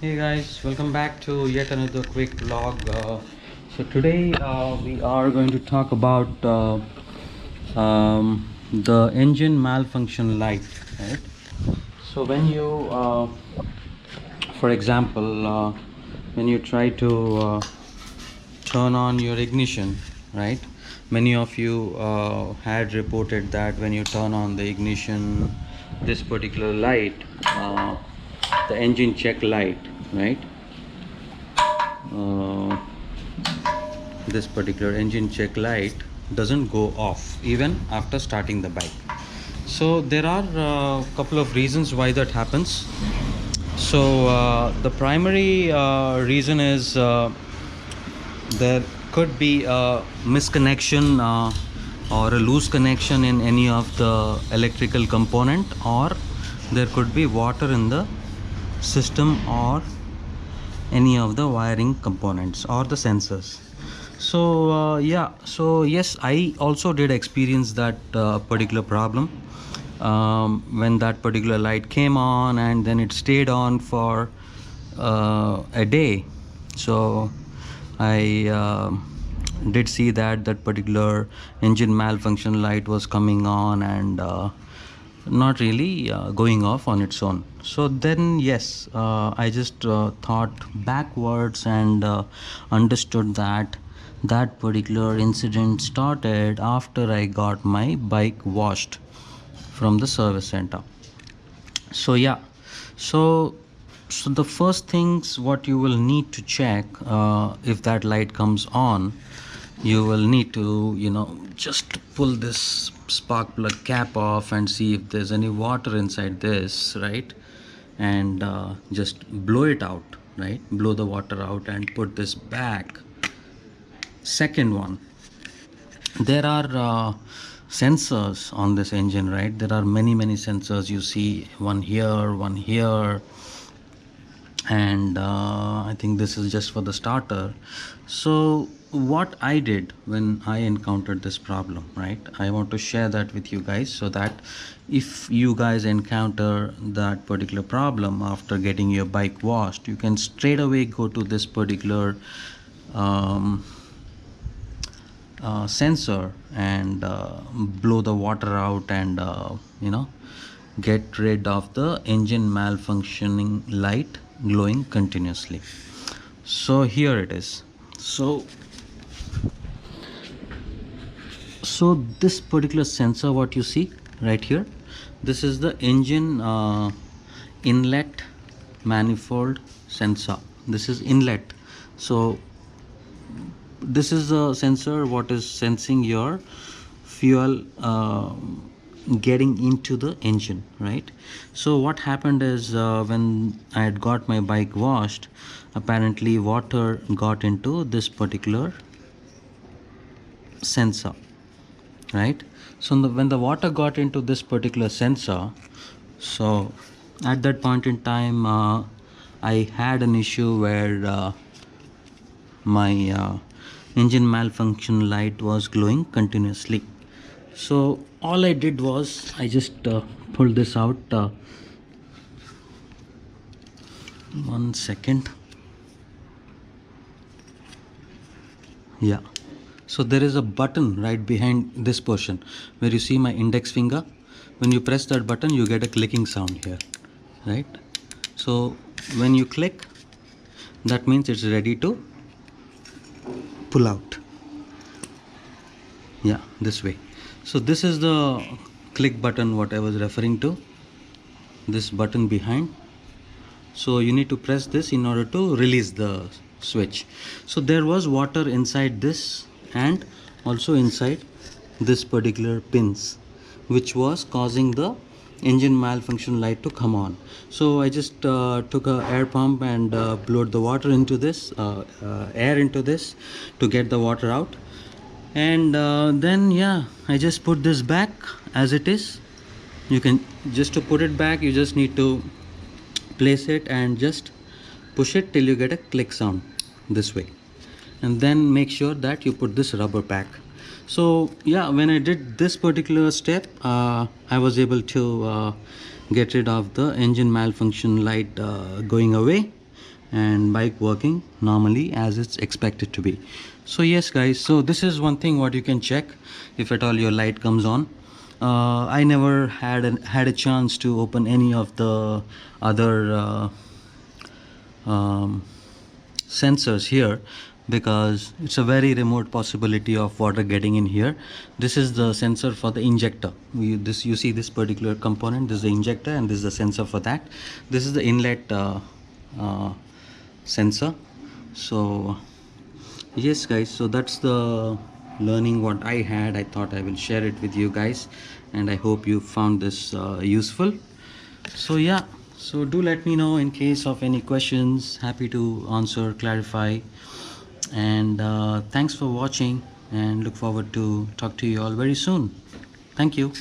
Hey guys, welcome back to yet another quick vlog. So today we are going to talk about the engine malfunction light, right? So when you, for example, when you try to turn on your ignition, right? Many of you had reported that when you turn on the ignition, this particular light, the engine check light, right? uh, this particular engine check light doesn't go off even after starting the bike. So there are a couple of reasons why that happens. So the primary reason is there could be a misconnection or a loose connection in any of the electrical component, or there could be water in the system or any of the wiring components or the sensors. So so yes, I also did experience that particular problem when that particular light came on and then it stayed on for a day. So I did see that that particular engine malfunction light was coming on and not really going off on its own. So then yes, I just thought backwards and understood that that particular incident started after I got my bike washed from the service center. So yeah, so the first things what you will need to check, if that light comes on, you will need to just pull this spark plug cap off and see if there's any water inside this, right? And just blow it out, right? Blow the water out and put this back. Second one, there are sensors on this engine, right? There are many sensors. You see one here, and I think this is just for the starter. So what I did when I encountered this problem, right, I want to share that with you guys, so that if you guys encounter that particular problem after getting your bike washed, you can straight away go to this particular sensor and blow the water out and get rid of the engine malfunctioning light glowing continuously. So here it is. So this particular sensor, what you see right here, this is the engine inlet manifold sensor. This is inlet. So this is a sensor what is sensing your fuel getting into the engine, right? So what happened is, when I had got my bike washed, apparently water got into this particular sensor, right? So when the water got into this particular sensor, so at that point in time I had an issue where my engine malfunction light was glowing continuously. So all I did was I just pulled this out. One second. Yeah, so there is a button right behind this portion where you see my index finger. When you press that button, you get a clicking sound here, right? So when you click, that means it's ready to pull out. Yeah, this way. So this is the click button what I was referring to, this button behind. So you need to press this in order to release the switch. So there was water inside this and also inside this particular pins, which was causing the engine malfunction light to come on. So I just took a air pump and blew the water into this air into this to get the water out. And then yeah, I just put this back as it is. You can just to put it back, you just need to place it and just push it till you get a click sound this way, and then make sure that you put this rubber pack. So yeah, when I did this particular step, I was able to get rid of the engine malfunction light going away. and bike working normally as it's expected to be. So yes guys, so this is one thing what you can check if at all your light comes on. I never had a chance to open any of the other sensors here because it's a very remote possibility of water getting in here. This is the sensor for the injector. You see this particular component, this is the injector and this is the sensor for that. This is the inlet sensor. So yes guys, so that's the learning what I had. I thought I will share it with you guys, and I hope you found this useful. So yeah, so do let me know in case of any questions. Happy to answer, clarify, and thanks for watching, and look forward to talk to you all very soon. Thank you.